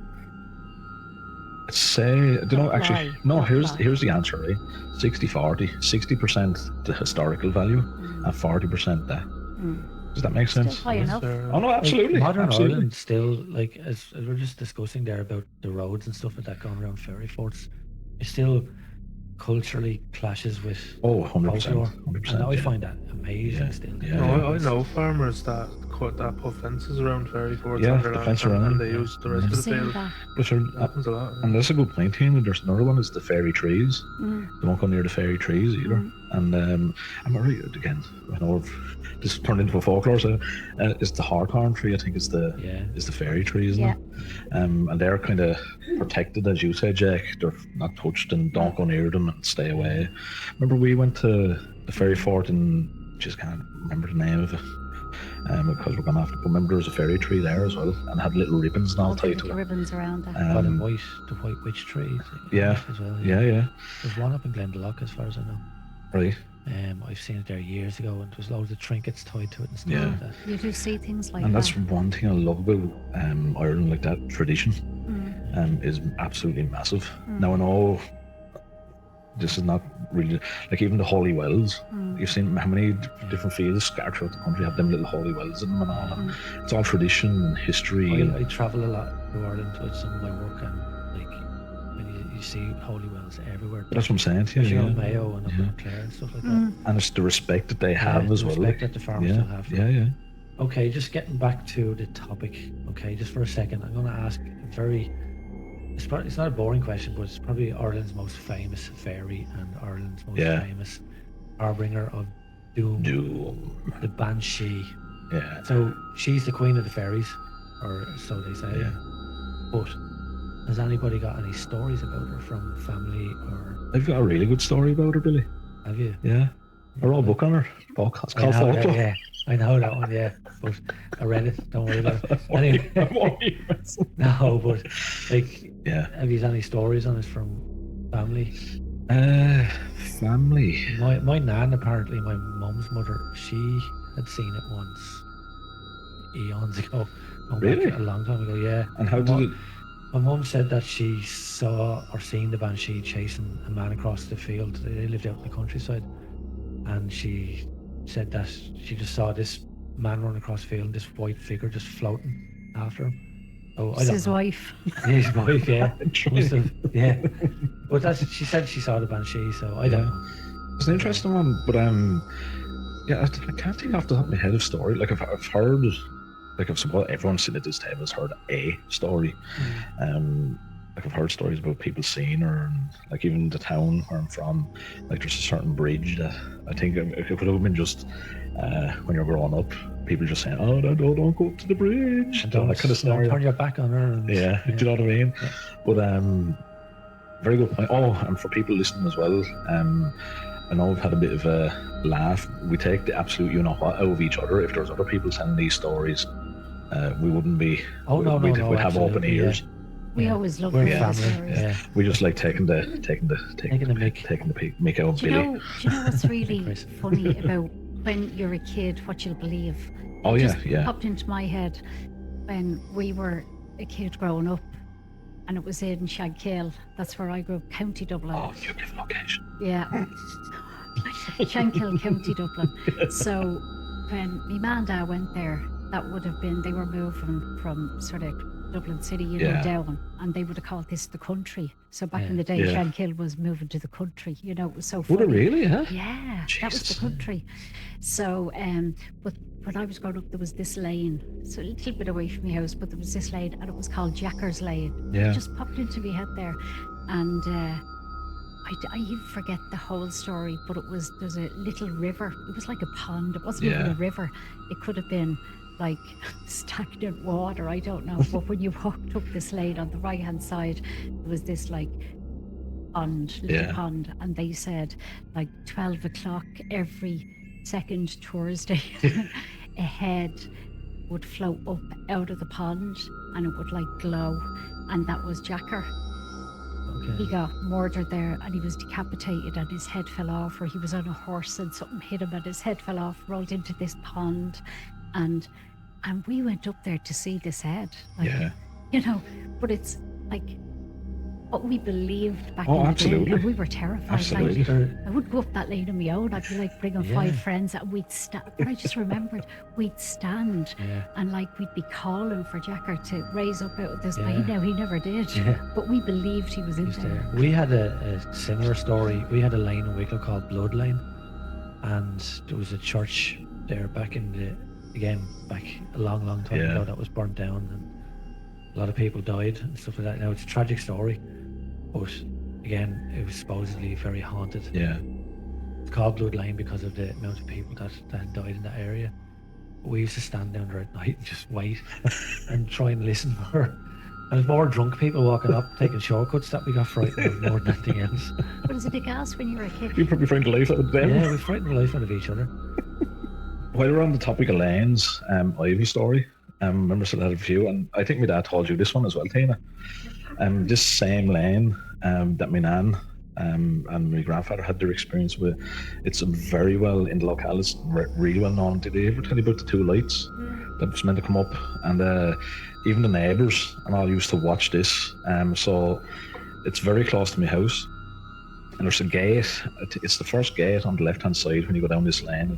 I'd say, you know, Don't actually, lie. no. Don't Here's lie. here's the answer, right? 60-40, 60% the historical value Mm. and 40% that. Mm. Does that make Still sense? high enough. Oh no, absolutely, Modern absolutely. Ireland still, like, as we were just discussing there about the roads and stuff like that going around fairy forts, it still culturally clashes with Oh, 100%, folklore. 100%. And I yeah. find that amazing Yeah, still. yeah. No, I know farmers that put fences around fairy forts Yeah, on their the land, fence and around, they yeah. use the rest I've of the seen field. that. But sure, It happens a lot. and that's a good point, Tina. There's another one is the fairy trees. Mm. They won't go near the fairy trees either. Mm. And I'm right again. I know this turned into a folklore. So it's the hawthorn tree. I think is the fairy tree, isn't Yeah. it? And they're kind of protected, as you said, Jack. They're not touched and don't go near them and stay away. Remember we went to the fairy fort and just can't remember the name of it. Because we're gonna have to remember there was a fairy tree there as well and had little ribbons and all All the tied to little it. ribbons around it. Got Um, the white witch trees. Yeah, as well. yeah, There's one up in Glendalough, as far as I know. right. I've seen it there years ago, and there's loads of trinkets tied to it and stuff Yeah. like that. You do see things like And that. that's one thing I love about Ireland, like that tradition Mm. is absolutely massive. Mm. Now I know this is not really like even the holy wells. Mm. You've seen how many different fields scattered throughout the country have them little holy wells in them and all. And Mm. it's all tradition and history. I travel a lot to Ireland with some of my work, and like when you see holy wells everywhere. That's what I'm saying to you. Especially Yeah. on Mayo and up Yeah. in Clare and stuff like that. Mm. And it's the respect that they have Yeah, as the well. respect Like, that the farmers yeah, still have. yeah. Okay, just getting back to the topic. Okay, just for a second, I'm going to ask a very. It's not a boring question, but it's probably Ireland's most famous fairy and Ireland's most Yeah. famous harbinger of doom, Doom. the Banshee. Yeah. So she's the queen of the fairies. or so they say. Yeah. But has anybody got any stories about her from family, or I've got a really good story about her, Billy. have you? Yeah. I wrote a book on her. It's I called know, Folklore. yeah, I know that one, yeah. But I read it. Don't worry about it. Anyway, no, but like, Yeah. have you any stories on it from family? Family. My nan, apparently, my mum's mother, she had seen it once, eons ago. Going Really? back a long time ago, yeah. And how did it? My mum said that she saw or seen the banshee chasing a man across the field. They lived out in the countryside, and she said that she just saw this man run across the field and this white figure just floating after him. Oh, I It's don't his know. wife. His wife, yeah. Must have, yeah. But she said she saw the banshee, so I don't know. It's an interesting one, but yeah, I can't think off the top of my head of story. Like I've heard, like I've suppose everyone sitting at this table has heard a story. Like I've heard stories about people seeing her, and like even the town where I'm from, like there's a certain bridge that I think it could have been just when you're growing up, people just saying, "Oh, no, don't go up to the bridge," And that kind of don't scenario. turn your back on her. And, Yeah, do you know what I mean? Yeah. But very good point. Oh, and for people listening as well, I know we've had a bit of a laugh. We take the absolute you know what out of each other. If there's other people telling these stories, we wouldn't be. Oh, no, we'd have open absolutely, ears. We Yeah. always love We're hearing family. stories. Yeah. We just like taking the mick out of Do you Billy. know what's really Chris. funny about when you're a kid, what you'll believe? Oh yeah, Just yeah. popped into my head when we were a kid growing up, and it was in Shankill. That's where I grew up, County Dublin. Oh, you give location. Yeah. Shankill, County Dublin. So when my man and dad went there, that would have been, they were moving from sort of Dublin City, Yeah. down, and they would have called this the country. So back in Yeah. the day, Yeah. Shankill was moving to the country. It was so Would funny. it really? Huh? Yeah, that was the Jesus. country. So, but when I was growing up, there was this lane, so a little bit away from my house, but there was this lane, and it was called Jacker's Lane. Yeah. It just popped into my head there, and I even forget the whole story, but there's a little river. It was like a pond. It wasn't even Yeah. a river. It could have been like stagnant water. I don't know. But when you walked up this lane on the right hand side, there was this like pond, little Yeah. pond, and they said like 12 o'clock every second Thursday, a head would float up out of the pond, and it would like glow, and that was Jacker. He Okay. got murdered there, and he was decapitated, and his head fell off, or he was on a horse and something hit him and his head fell off, rolled into this pond, and we went up there to see this head. Like, Yeah. But it's like what we believed back Oh, in the day, absolutely. and we were terrified. Absolutely. Like, I would go up that lane on my own. I'd be like bringing Yeah. 5 friends, and we'd stand. But I just remembered we'd stand, Yeah. and like we'd be calling for Jacker to raise up out of this Yeah. lane. Now he never did, Yeah. but we believed he was in He's there. there. We had a similar story. We had a lane in Wicklow called Blood Lane, and there was a church there back a long time Yeah. ago that was burnt down, and a lot of people died and stuff like that. Now it's a tragic story, but again, it was supposedly very haunted. Yeah. It's called Blood Lane because of the amount of people that had died in that area. We used to stand down there at night and just wait and try and listen for her. And it was more drunk people walking up, taking shortcuts that we got frightened of more than anything else. But is it a gas when you're a kid? You probably frightened the life out of them. Yeah, we frightened the life out of each other. While we're on the topic of lanes, Ivy story. Remember I had a few, and I think my dad told you this one as well, Tina. This same lane that my nan and my grandfather had their experience with. It's very well in the locale. It's really well known. Did they ever tell you about the 2 lights that was meant to come up? And even the neighbours and all used to watch this. So it's very close to my house. And there's a gate. It's the first gate on the left-hand side when you go down this lane.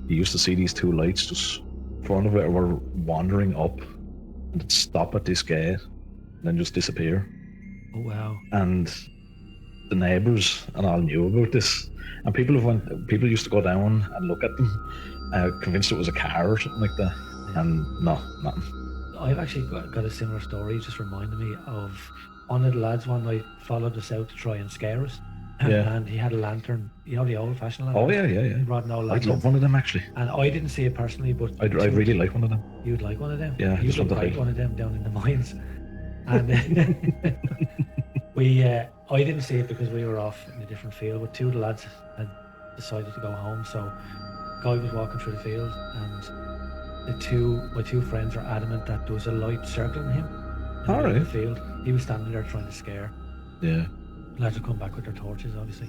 You used to see these 2 lights just in front of it were wandering up, and it'd stop at this gate and then just disappear. Oh wow. And the neighbours and all knew about this, and people used to go down and look at them, convinced it was a car or something like that. And no, nothing. I've actually got a similar story. Just reminded me of one of the lads one night followed us out to try and scare us. Yeah. And he had a lantern, you know, the old-fashioned Oh lantern. yeah, yeah, He yeah. brought no I'd light. love one of them actually. And I didn't see it personally, but I'd really like one of them. you'd like one of them. Yeah, I You'd just want look to like hide. one of them down in the mines. And I didn't see it because we were off in a different field, but two of the lads had decided to go home. So the guy was walking through the field, and my two friends were adamant that there was a light circling him in the All middle of right. the field. He was standing there trying to scare. Yeah. Lads would come back with their torches, obviously.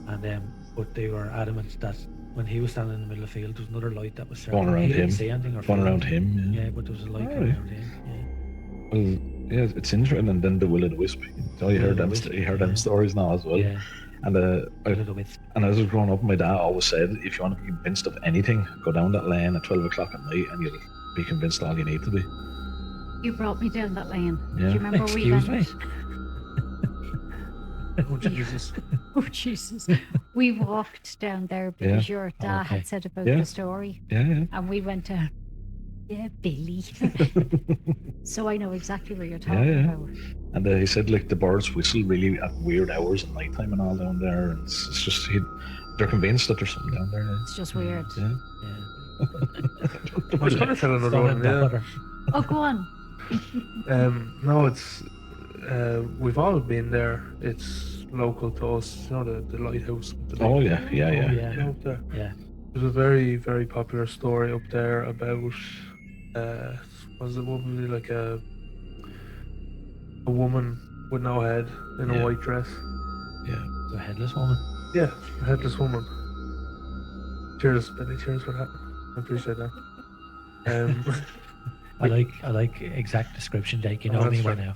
And but they were adamant that when he was standing in the middle of the field, there was another light that was circling. Going around He didn't him. see anything or Going feel around anything. him. Yeah. Yeah, but there was a light All going right. around him. Yeah. Well, yeah, it's interesting. And then the Will-o'-the-Wisp. You heard them. You heard them stories now as well. Yeah. And Will-o'-the-wisp. and as I was growing up, my dad always said, if you want to be convinced of anything, go down that lane at 12 o'clock at night, and you'll be convinced all you need to be. You brought me down that lane. Yeah. Do you remember Excuse we me? went? Oh Jesus! Oh Jesus! We walked down there because your dad Okay. had said about Yeah. the story, Yeah. and we went to. Yeah, Billy. So I know exactly what you're Yeah, talking yeah. about. And he said like the birds whistle really at weird hours at night time and all down there. And it's just they're convinced that there's something down there. It's just weird. Yeah. Yeah. I was going to tell another Don't one. let that Yeah. bother. Oh, go on. No, it's we've all been there. It's local to us. You know the lighthouse. The big- Oh yeah, yeah, Oh, yeah. yeah. you know, up there. Yeah. There's a very, very popular story up there about what would be like a woman with no head in a Yeah. white dress. Yeah. The headless woman. Yeah, a headless woman. Cheers, Billy. Cheers for that. I appreciate that. I like exact description, Jake. You know Oh, me that's by right. now.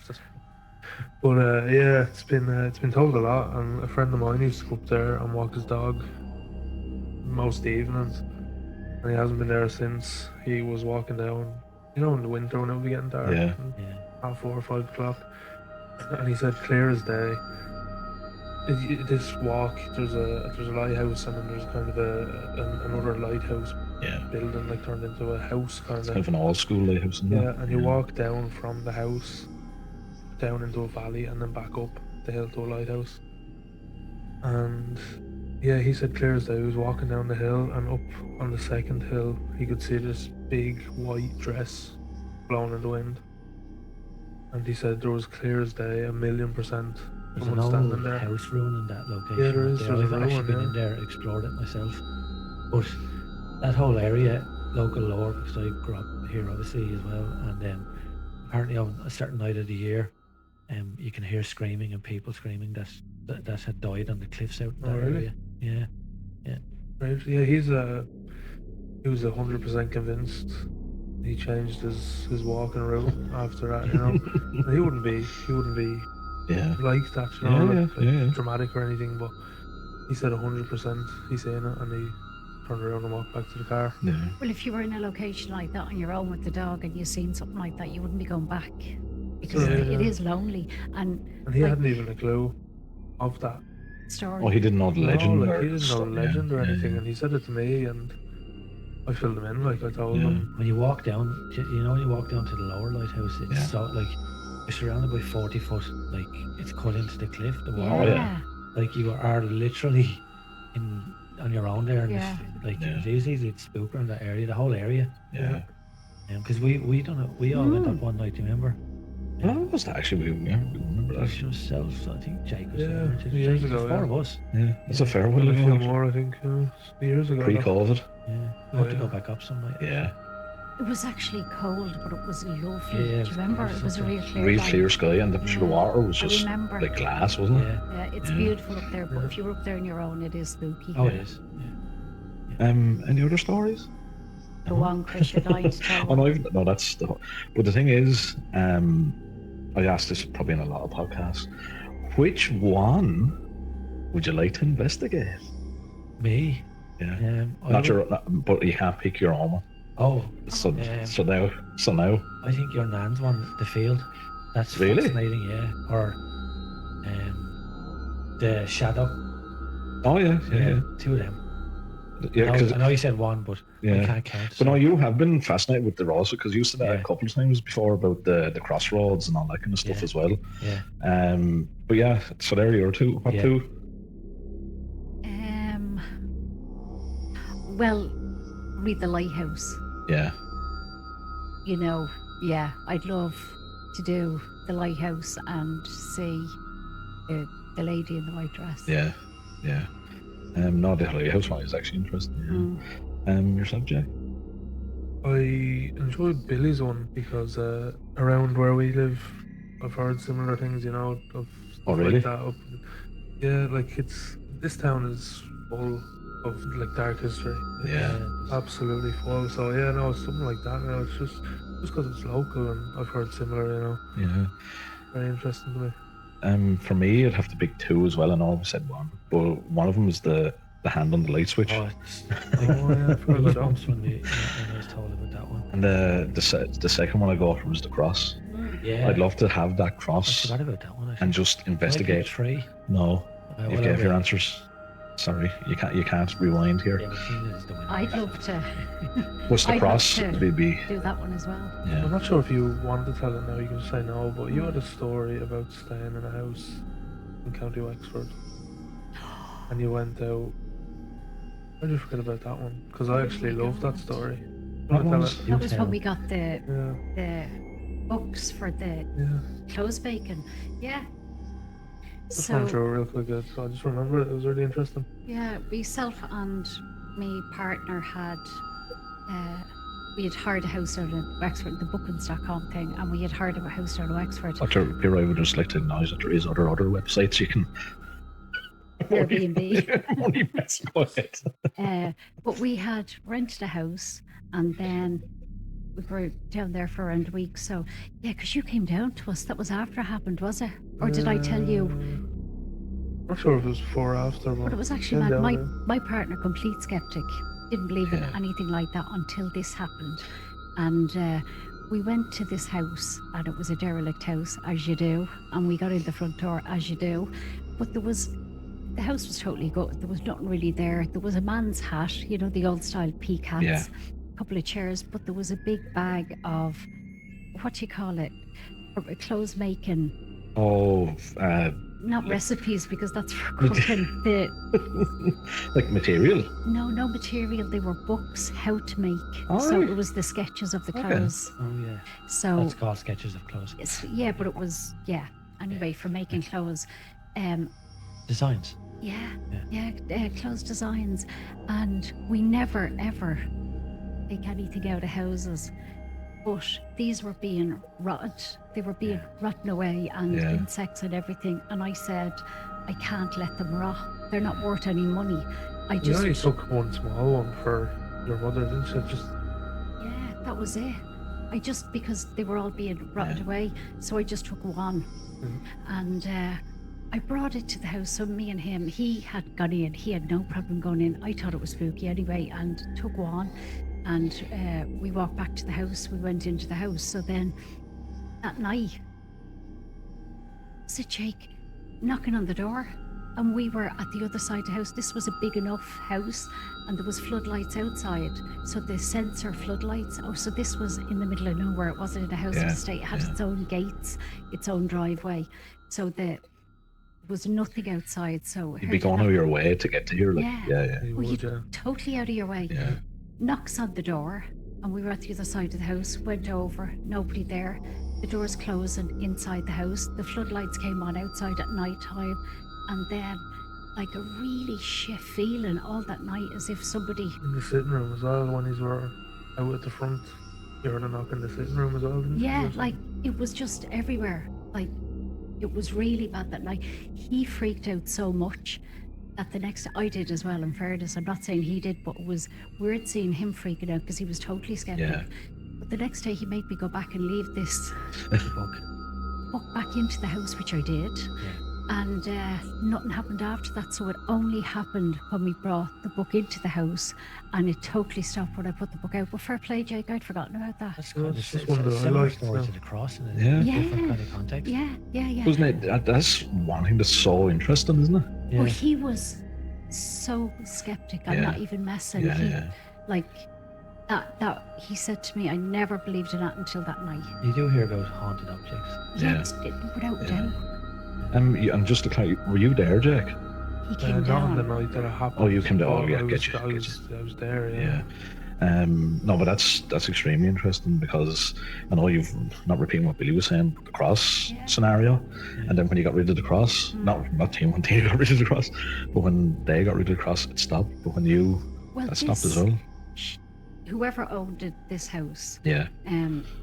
But yeah, it's been told a lot, and a friend of mine used to go up there and walk his dog most evenings, and he hasn't been there since. He was walking down, you know, in the winter when it would be getting dark, Yeah. Yeah. 4:30 or 5 o'clock, and he said clear as day. This walk, there's a lighthouse, and then there's kind of another lighthouse Yeah. building, like turned into a house kind It's of. kind of an old school lighthouse, isn't it? Yeah, and you walk down from the house down into a valley and then back up the hill to a lighthouse. And yeah, he said clear as day, he was walking down the hill, and up on the second hill he could see this big white dress blowing in the wind. And he said there was clear as day, 1,000,000% There's an someone standing old there. house ruin in that location. Yeah, there is. I've There's a actually ruin, been yeah. in there, explored it myself. But that whole area, local lore, because I grew up here obviously as well, and apparently on a certain night of the year, you can hear screaming and people screaming that had died on the cliffs out in Oh, that really? area. Yeah. Right? Yeah, he was 100% convinced. He changed his walking route after that, you know. And he wouldn't be Yeah. like that, you know, Yeah, like yeah. dramatic or anything, but he said 100% he's seen it, and he turned around and walked back to the car. Yeah. Well, if you were in a location like that on your own with the dog and you seen something like that, you wouldn't be going back because it Yeah. is lonely. And And he like, hadn't even a clue of that. story. Oh, he didn't know the legend. No, like, or he didn't know stuff, the legend yeah, or yeah, anything, yeah. and he said it to me, and I filled him in, like I told Yeah. him. When you walk down, you know, when you walk down to the lower lighthouse, it's Yeah. so like you're surrounded by 40 foot, like it's cut into the cliff, the wall. Oh, yeah. Like you are literally on your own there, and Yeah. like Yeah. it's easy to spook around that area, the whole area. Yeah. Because we all went up one night. Do you remember? Well, what was that actually? We remember that. Just yourself, I think Jake was Yeah, there. Just years Jake, ago, there's four yeah. of us. Yeah. That's a fair Well, while a few ago. more, I think, years ago. Pre-COVID. Yeah, we Oh, have to go yeah. back up some night. Yeah. It was actually cold, but it was lovely. Yeah, Do it you was remember? cold, It was a something. real clear Real night. clear sky, and the Yeah. water was I just remember. like glass, wasn't it? Yeah. Yeah, it's Yeah. beautiful up there, but Yeah. if you were up there on your own, it is spooky. Oh, it is. Yeah. Any other stories? Go on, Chris, you're dying to tell. Oh no, that's the. But the thing is, I asked this probably in a lot of podcasts. Which one would you like to investigate? Me. Yeah. I Not would- your, but you can't pick your own one. Oh, So Um, so now. I think your nan's one, the field. That's Really? fascinating, yeah. Or the shadow. Oh yeah, yeah, Two of them. yeah. Because I know you said one, but I yeah. can't count. But no, you have been fascinated with the roads because you said that Yeah. a couple of times before about the crossroads and all that kind of stuff Yeah. as well. Yeah. But yeah, so there are your two. What Yeah. two? Well, read the Lighthouse. Yeah. You know, yeah, I'd love to do the Lighthouse and see the lady in the white dress. Yeah. Yeah. No, the Lighthouse one is actually interesting. Yeah. Yourself, Jack? I enjoyed Billy's one because around where we live, I've heard similar things, you know, of stuff really? like that. Yeah, like this town is full of like dark history. Yeah. Absolutely full. So yeah, no, it's something like that. You know, it's just because it's local and I've heard similar. You know. Yeah. Very interesting to me. For me, it'd have to pick two as well. I know I said one, but one of them is the hand on the light switch. Oh yeah, I've heard about that. when I was told about that one. And the second one I got was the cross. Yeah. I'd love to have that I cross forgot about that one. and just investigate. Three. No, Well, you gave your answers. Sorry, you can't rewind here. Yeah, but Tina is the winner. I'd love to What's the I'd cross? love to Maybe. do that one as well. Yeah. I'm not sure if you want to tell it now. You can say no, but you had a story about staying in a house in County Wexford, and you went out. How did you forget about that one? Because I actually love that story. That Wanna was- tell it? That was when we got the Yeah, books for the yeah. clothes baking. Yeah. Just run So through it real quick. So I just remember it. It was really interesting. yeah, myself and my partner had we had hired a house out of Wexford, the bookings.com thing, and we had hired a house out of Wexford. Here I would just like to acknowledge that there is other websites you can. Airbnb. Go ahead. But we had rented a house, and then we were down there for around a week. So yeah, because you came down to us. That was after it happened, was it? Or did I tell you? Not sure if it was before or after, But it was actually came mad. down My there. my partner, complete skeptic, didn't believe in Yeah. anything like that until this happened, and we went to this house, and it was a derelict house, as you do, and we got in the front door, as you do, but the house was totally good. There was nothing really there. There was a man's hat, you know, the old style peak hats, Yeah. a couple of chairs, but there was a big bag of, what do you call it, clothes making. Oh, Not recipes, because that's for cooking. like material. No material. They were books, how to make. Oh, So right. it was the sketches of the Okay. cloths. Oh yeah. So That's called Sketches of Clothes. yeah, but it was anyway for making clothes. Designs. Clothes designs, and we never ever take anything out of houses. But these were being rotted. They were being rotten away, and Yeah. insects and everything. And I said, I can't let them rot. They're not worth any money. I You just only took one small one for your mother, didn't you? Just yeah, that was it. I just, because they were all being rotted Yeah. away, so I just took one, Mhm. and I brought it to the house. So me and him, he had gone in. He had no problem going in. I thought it was spooky anyway, and took one, and we walked back to the house. We went into the house. So then at night, said Jake knocking on the door, and we were at the other side of the house. This was a big enough house, and there was floodlights outside, so the sensor floodlights. Oh, so this was in the middle of nowhere. It wasn't in a house Yeah, estate. It had yeah. its own gates, its own driveway, so there was nothing outside. So You'd be going out of your way to get to here. Like, Yeah. yeah. you well, would, you yeah. totally out of your way. Yeah. Knocks on the door, and we were at the other side of the house. Went over, nobody there. The doors closing inside the house. The floodlights came on outside at night time, and then like a really shit feeling all that night, as if somebody. In the sitting room as well, when you were out at the front, you heard a knock in the sitting room as well, didn't you? Yeah, like it was just everywhere. Like it was really bad that night. He freaked out so much that the next I did as well. In fairness, I'm not saying he did, but it was weird seeing him freaking out because he was totally skeptic. Yeah. But the next day he made me go back and leave this The book. book back into the house, which I did. And nothing happened after that. So it only happened when we brought the book into the house, and it totally stopped when I put the book out. But fair play, Jake, I'd forgotten about that. That's Yeah, kind of it's just it's one a that I similar liked, story so. to the cross in a Yeah. different Yeah. kind of context. Yeah. Wasn't it? That's one thing that's so interesting, isn't it? Yeah. Well, he was so skeptic. I'm Yeah. not even messing. Yeah, he, yeah. Like that. He said to me, I never believed in that until that night. You do hear about haunted objects. Yeah. Yes, without Yeah. doubt. And just to clarify, were you there, Jack? He came Not on the down. night that it happened. Oh, you came down. Oh, but yeah, I was, get you. I was there. Yeah. Yeah. No, but that's extremely interesting because I know you've not repeating what Billy was saying, the cross scenario, and then when you got rid of the cross, not Team 1 Team got rid of the cross, but when they got rid of the cross, it stopped. But when you, that stopped as well. Whoever owned this house, Yeah.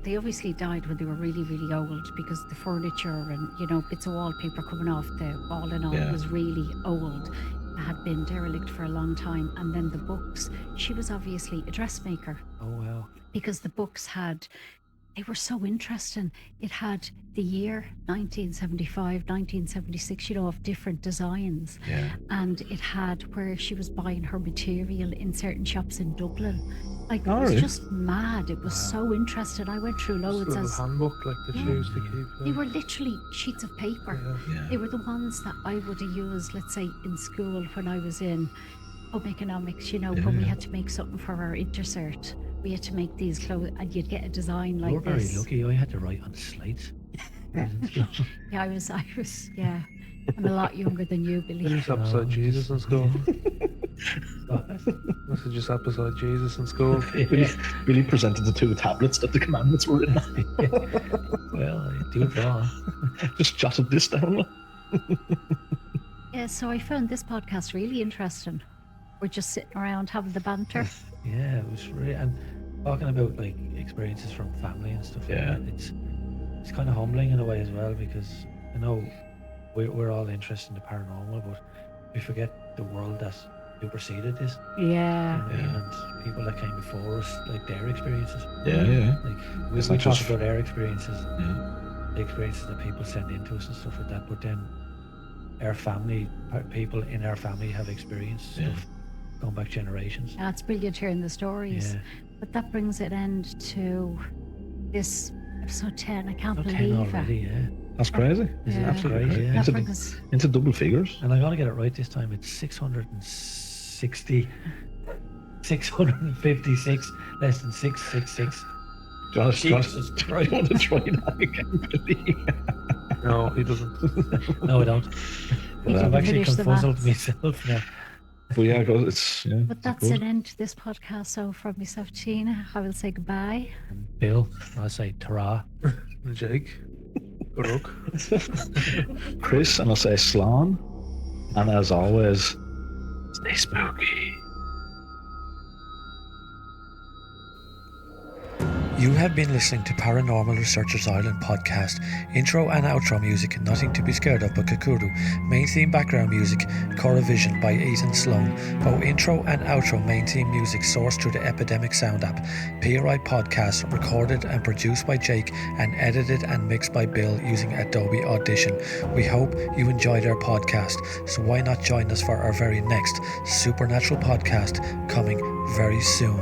they obviously died when they were really, really old because the furniture and bits of wallpaper coming off the wall and all was really old. It had been derelict for a long time. And then the books, she was obviously a dressmaker. Oh, wow. Because the books they were so interesting. It had the year 1975, 1976, of different designs. Yeah. And it had where she was buying her material in certain shops in Dublin. Like, it Oh, was really? just mad. It was so interesting. I went through Just a loads little as handbook like the shoes to keep. they were literally sheets of paper. Yeah. They were the ones that I would have used, let's say, in school when I was in home economics, when we had to make something for our intercert. We had to make these clothes and you'd get a design like You're very this. lucky. I had to write on slates. Yeah, I was, yeah. I'm a lot younger than you, This Billy. is episode Jesus in school. This is just episode Jesus in school. Billy presented the 2 tablets that the commandments were in. Well, I do draw. Just jotted this down. Yeah, so I found this podcast really interesting. We're just sitting around having the banter. Yeah, it was really, and talking about like experiences from family and stuff like Yeah. that. It's kind of humbling in a way as well because I know we're all interested in the paranormal, but we forget the world that superseded this. Yeah. And people that came before us, like their experiences. Yeah. Like It's we not talk just- about their experiences, Yeah. the experiences that people send into us and stuff like that. But then our family, people in our family have experienced stuff going back generations. Yeah, it's brilliant hearing the stories. Yeah. But that brings an end to this episode 10. I can't Not 10 believe already, it. yeah. That's crazy. It's Yeah. absolutely crazy. That Into, brings into double figures. And I'm going to get it right this time. It's 660, 656, less than 666. Josh, Jesus try want to try that again, Billy. No, he doesn't. No, I don't. We I'm can actually finish the confuzzled maths. myself now. But yeah, it's But that's an end to this podcast. So from myself, Tina, I will say goodbye. And Bill, I say ta-ra. Jake. Good luck. Chris, and I'll say Slán. And as always, stay spooky. You have been listening to Paranormal Researchers Island podcast. Intro and outro music, Nothing to Be Scared Of But Kakuru. Main theme background music, Cora Vision by Ethan Sloan. Both intro and outro main theme music sourced through the Epidemic Sound app. PRI podcast recorded and produced by Jake and edited and mixed by Bill using Adobe Audition. We hope you enjoyed our podcast, so why not join us for our very next supernatural podcast coming very soon.